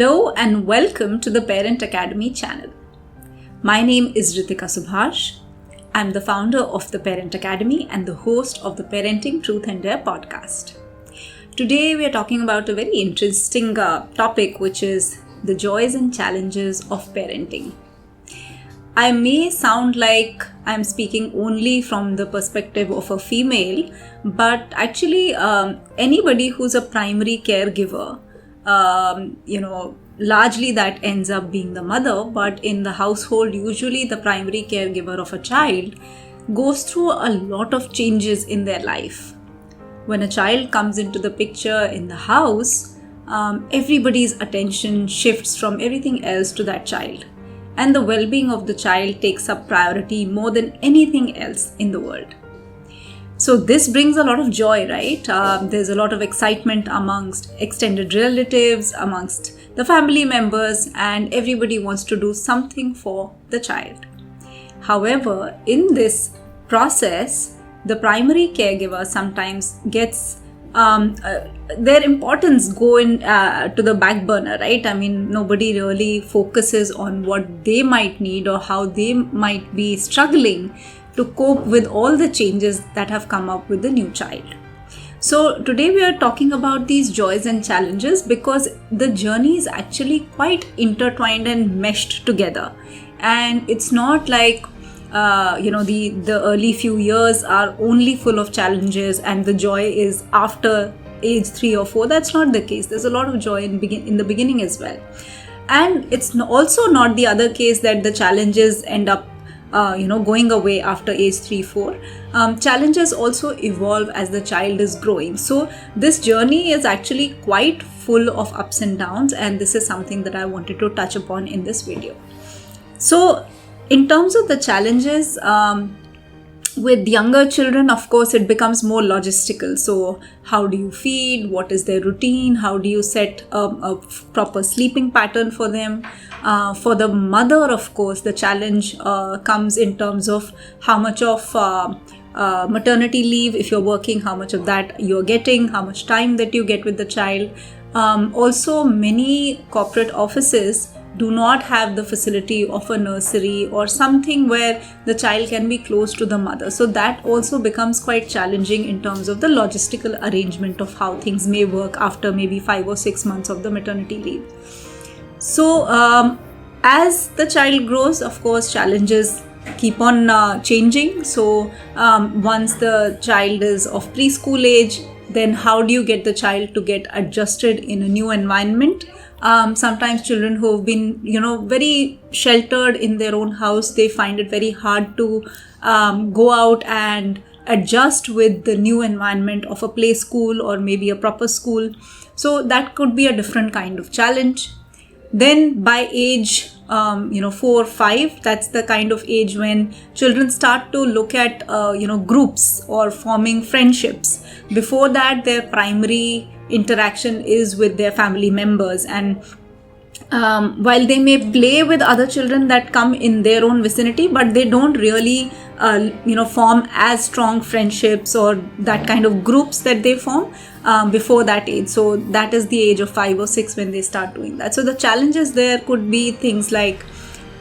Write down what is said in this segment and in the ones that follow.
Hello and welcome to the Parent Academy channel. My name is Ritika Subhash. I'm the founder of the Parent Academy and the host of the Parenting Truth and Dare podcast. Today we are talking about a very interesting topic, which is the joys and challenges of parenting. I may sound like I'm speaking only from the perspective of a female, but actually anybody who's a primary caregiver, largely that ends up being the mother, but in the household, usually the primary caregiver of a child goes through a lot of changes in their life. When a child comes into the picture in the house, everybody's attention shifts from everything else to that child. And the well-being of the child takes up priority more than anything else in the world. So this brings a lot of joy, right? There's a lot of excitement amongst extended relatives, amongst the family members, and everybody wants to do something for the child. However, in this process, the primary caregiver sometimes gets their importance go to the back burner, right? I mean, nobody really focuses on what they might need or how they might be struggling to cope with all the changes that have come up with the new child. So today we are talking about these joys and challenges because the journey is actually quite intertwined and meshed together. And it's not like the early few years are only full of challenges and the joy is after age 3 or 4. That's not the case. There's a lot of joy in the beginning as well. And it's also not the other case that the challenges end up going away after age 3-4. Challenges also evolve as the child is growing. So this journey is actually quite full of ups and downs, and this is something that I wanted to touch upon in this video. So in terms of the challenges, with younger children, of course, it becomes more logistical. So how do you feed? What is their routine? How do you set a proper sleeping pattern for them? For the mother, of course, the challenge comes in terms of how much of maternity leave, if you're working, how much of that you're getting, how much time that you get with the child. Also, many corporate offices do not have the facility of a nursery or something where the child can be close to the mother. So that also becomes quite challenging in terms of the logistical arrangement of how things may work after maybe 5 or 6 months of the maternity leave. So as the child grows, of course, challenges keep on changing. So once the child is of preschool age, then how do you get the child to get adjusted in a new environment? Sometimes children who have been, very sheltered in their own house, they find it very hard to go out and adjust with the new environment of a play school or maybe a proper school. So that could be a different kind of challenge. Then by age 4 or 5, that's the kind of age when children start to look at groups or forming friendships. Before that, their primary interaction is with their family members, and while they may play with other children that come in their own vicinity, but they don't really form as strong friendships or that kind of groups that they form before that age. So that is the age of 5 or 6 when they start doing that. So the challenges there could be things like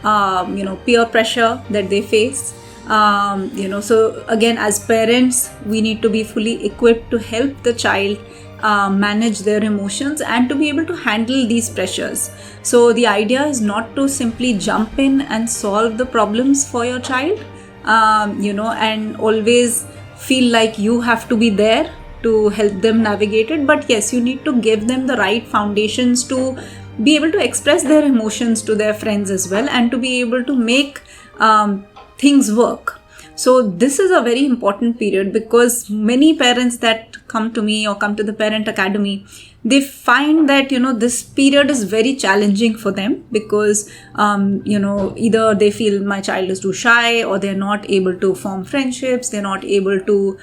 peer pressure that they face. So again, as parents, we need to be fully equipped to help the child manage their emotions and to be able to handle these pressures. So the idea is not to simply jump in and solve the problems for your child, and always feel like you have to be there to help them navigate it. But yes, you need to give them the right foundations to be able to express their emotions to their friends as well, and to be able to make things work. So this is a very important period because many parents that come to me or come to the Parent Academy, they find that, this period is very challenging for them because, either they feel my child is too shy or they're not able to form friendships, they're not able to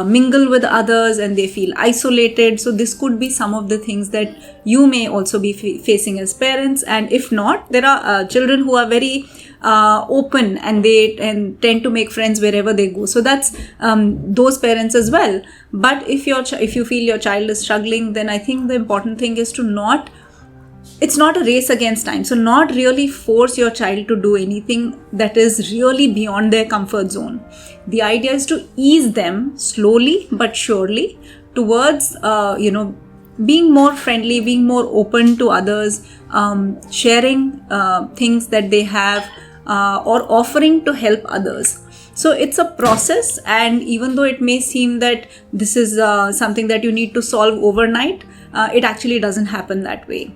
mingle with others, and they feel isolated. So this could be some of the things that you may also be facing as parents. And if not, there are children who are very open and they tend to make friends wherever they go. So that's those parents as well. But if you feel your child is struggling, then I think the important thing is to not it's not a race against time. So not really force your child to do anything that is really beyond their comfort zone. The idea is to ease them slowly but surely towards, being more friendly, being more open to others, sharing things that they have, or offering to help others. So it's a process, and even though it may seem that this is something that you need to solve overnight, it actually doesn't happen that way.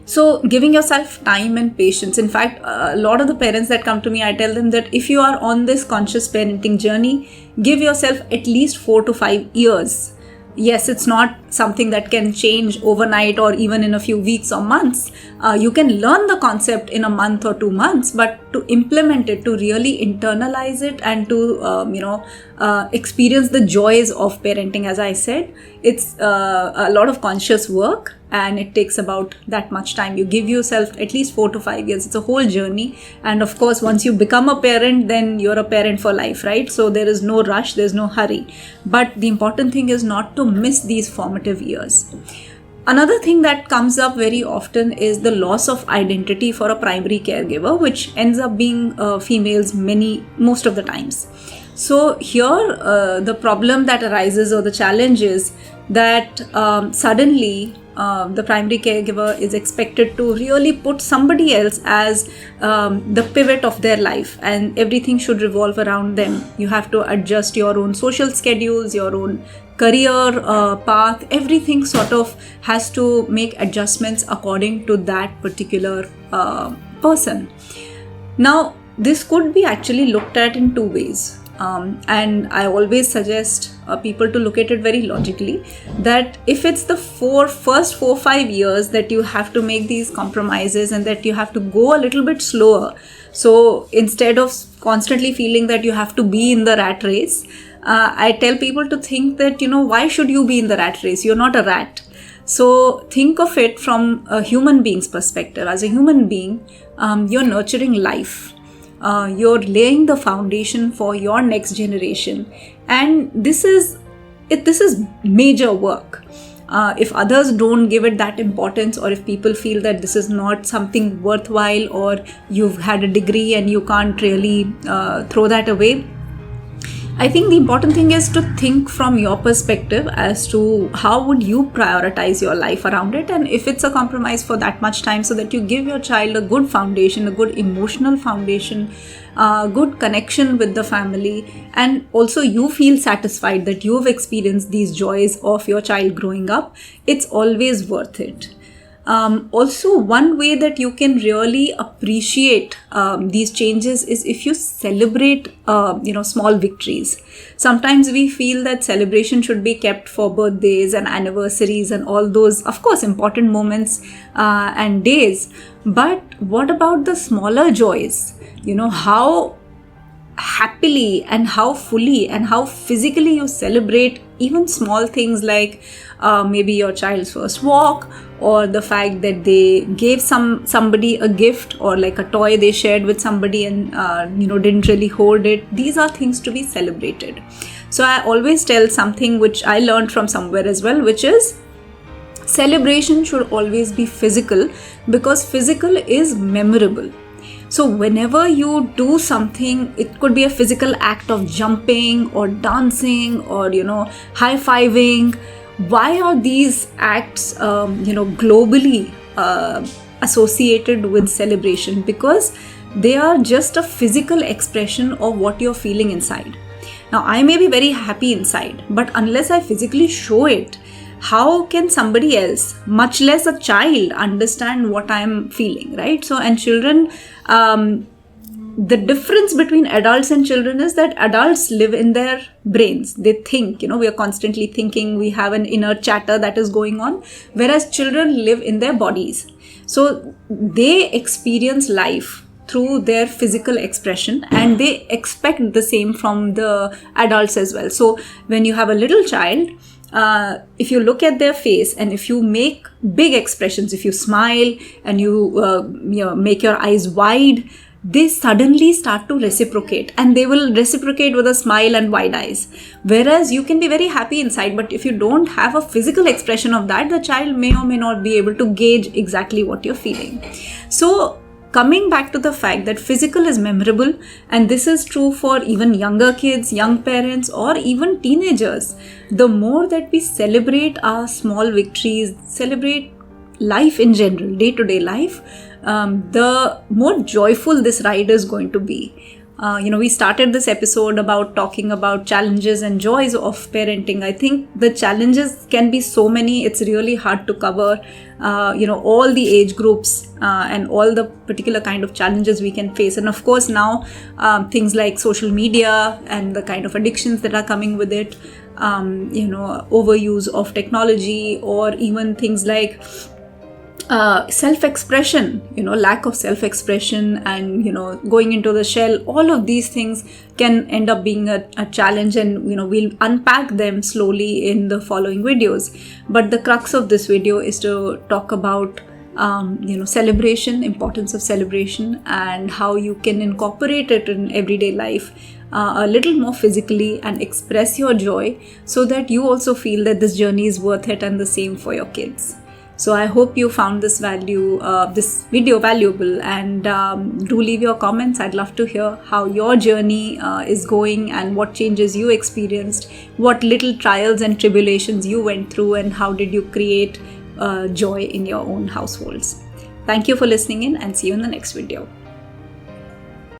So giving yourself time and patience. In fact, a lot of the parents that come to me, I tell them that if you are on this conscious parenting journey, give yourself at least 4 to 5 years. Yes, it's not something that can change overnight or even in a few weeks or months. You can learn the concept in a month or 2 months, but to implement it, to really internalize it, and to experience the joys of parenting, as I said, it's a lot of conscious work, and it takes about that much time. You give yourself at least 4 to 5 years. It's a whole journey. And of course, once you become a parent, then you're a parent for life, right? So there is no rush, there's no hurry. But the important thing is not to miss these formative years. Another thing that comes up very often is the loss of identity for a primary caregiver, which ends up being females most of the times. So here, the problem that arises, or the challenge, is that suddenly the primary caregiver is expected to really put somebody else as the pivot of their life, and everything should revolve around them. You have to adjust your own social schedules, your own career path. Everything sort of has to make adjustments according to that particular person. Now, this could be actually looked at in 2 ways. And I always suggest people to look at it very logically, that if it's the first 4-5 years that you have to make these compromises and that you have to go a little bit slower, so instead of constantly feeling that you have to be in the rat race, I tell people to think that, why should you be in the rat race? You're not a rat. So think of it from a human being's perspective. As a human being, you're nurturing life. You're laying the foundation for your next generation, and this is major work. If others don't give it that importance, or if people feel that this is not something worthwhile, or you've had a degree and you can't really throw that away, I think the important thing is to think from your perspective as to how would you prioritize your life around it, and if it's a compromise for that much time, so that you give your child a good foundation, a good emotional foundation, good connection with the family, and also you feel satisfied that you've experienced these joys of your child growing up, it's always worth it. Also, one way that you can really appreciate these changes is if you celebrate, small victories. Sometimes we feel that celebration should be kept for birthdays and anniversaries and all those, of course, important moments and days. But what about the smaller joys? How happily and how fully and how physically you celebrate even small things like maybe your child's first walk, or the fact that they gave somebody a gift, or like a toy they shared with somebody and didn't really hold it. These are things to be celebrated. So I always tell something which I learned from somewhere as well, which is celebration should always be physical, because physical is memorable. So whenever you do something, it could be a physical act of jumping or dancing or, high-fiving. Why are these acts, globally associated with celebration? Because they are just a physical expression of what you're feeling inside. Now, I may be very happy inside, but unless I physically show it, how can somebody else, much less a child, understand what I'm feeling, right? So, and children, the difference between adults and children is that adults live in their brains. They think, we are constantly thinking, we have an inner chatter that is going on, whereas children live in their bodies. So they experience life through their physical expression, and they expect the same from the adults as well. So when you have a little child, if you look at their face and if you make big expressions, if you smile and you make your eyes wide, they suddenly start to reciprocate, and they will reciprocate with a smile and wide eyes. Whereas you can be very happy inside, but if you don't have a physical expression of that, the child may or may not be able to gauge exactly what you're feeling. So coming back to the fact that physical is memorable, and this is true for even younger kids, young parents, or even teenagers, the more that we celebrate our small victories, celebrate life in general, day-to-day life, the more joyful this ride is going to be. We started this episode about talking about challenges and joys of parenting. I think the challenges can be so many, it's really hard to cover, all the age groups and all the particular kind of challenges we can face. And of course now things like social media and the kind of addictions that are coming with it, overuse of technology, or even things like self-expression, lack of self-expression, and going into the shell. All of these things can end up being a challenge, and we'll unpack them slowly in the following videos. But the crux of this video is to talk about celebration, importance of celebration, and how you can incorporate it in everyday life a little more physically and express your joy, so that you also feel that this journey is worth it, and the same for your kids. So I hope you found this video valuable, and do leave your comments. I'd love to hear how your journey is going, and what changes you experienced, what little trials and tribulations you went through, and how did you create joy in your own households. Thank you for listening in, and see you in the next video.